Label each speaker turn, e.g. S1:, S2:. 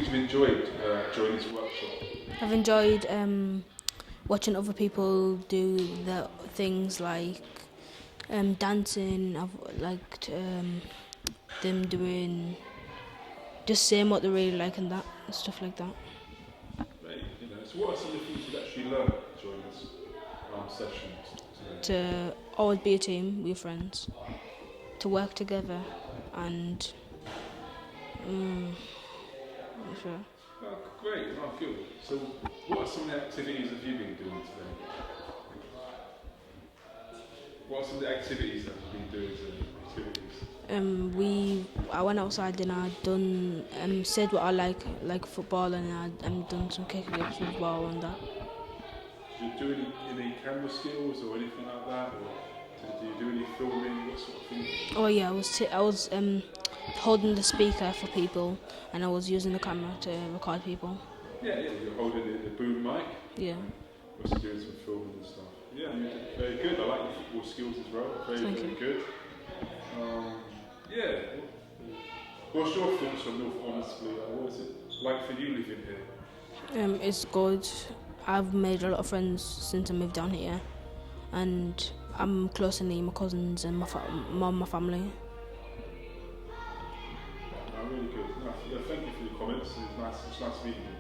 S1: you've enjoyed during this workshop?
S2: I've enjoyed watching other people do the things like dancing. I've liked them doing just saying what they really like and that and stuff like that.
S1: Right, so what are some of the things you've actually learned during this session today?
S2: To always be a team with your friends, to work together, and sure.
S1: Oh, great. Oh, good. So what are some of the activities that you've been doing today? What are some of the activities that you've been doing today?
S2: I went outside and I done said what I like football, and I done some kicking ups with ball and that.
S1: Did you do any camera skills or anything like that? Or did you do any filming? What sort of thing?
S2: Oh yeah, I was holding the speaker for people, and I was using the camera to record people.
S1: Yeah, you're holding the boom mic.
S2: Yeah.
S1: Also doing some filming and stuff. Yeah, you did very good. I like your football skills as well. Very good. Yeah. What's your thoughts on North Honestly? What is it like for you living here?
S2: It's good. I've made a lot of friends since I moved down here, and I'm close to my cousins and my family.
S1: Really good. No, yeah, thank you for your comments. It's nice meeting you.